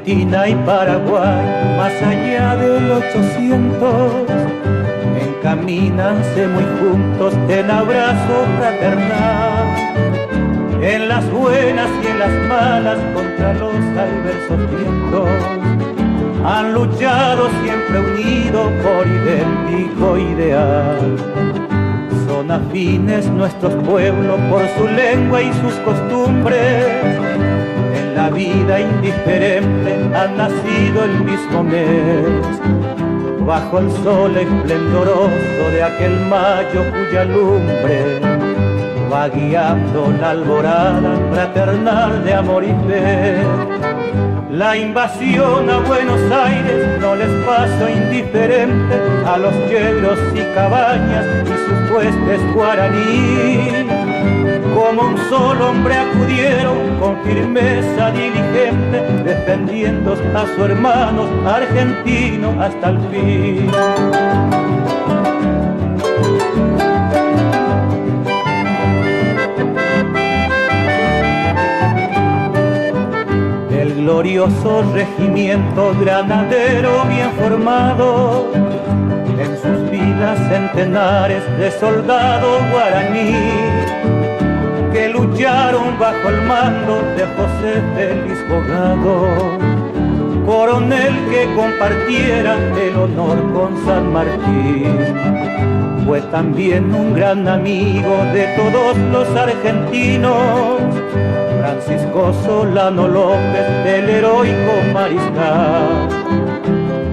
Argentina y Paraguay, más allá del 800, encamínanse muy juntos en abrazo fraternal, en las buenas y en las malas contra los adversos vientos. Han luchado siempre unidos por idéntico ideal. Son afines nuestros pueblos por su lengua y sus costumbres. En la vida indiferente han nacido el mismo mes, bajo el sol esplendoroso de aquel mayo cuya lumbre va guiando la alborada fraternal de amor y fe. La invasión a Buenos Aires no les pasó indiferente a los yegros y cabañas y sus huestes guaraní. Como un solo hombre acudieron con firmeza diligente, defendiendo a su hermano argentino hasta el fin. Glorioso regimiento granadero bien formado, en sus filas centenares de soldados guaraní que lucharon bajo el mando de José Félix Bogado, coronel que compartiera el honor con San Martín. Fue también un gran amigo de todos los argentinos, Francisco Solano López, del heroico mariscal,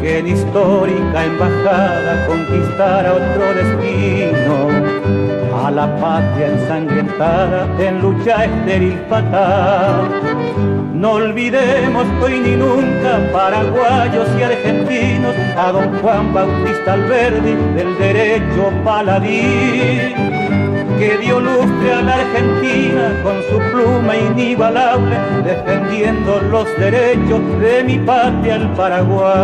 que en histórica embajada conquistara otro destino, a la patria ensangrentada en lucha estéril fatal. No olvidemos hoy ni nunca, paraguayos y argentinos, a don Juan Bautista Alberdi, del derecho paladín, que dio lustre a la Argentina con su pluma inigualable, defendiendo los derechos de mi patria, el Paraguay.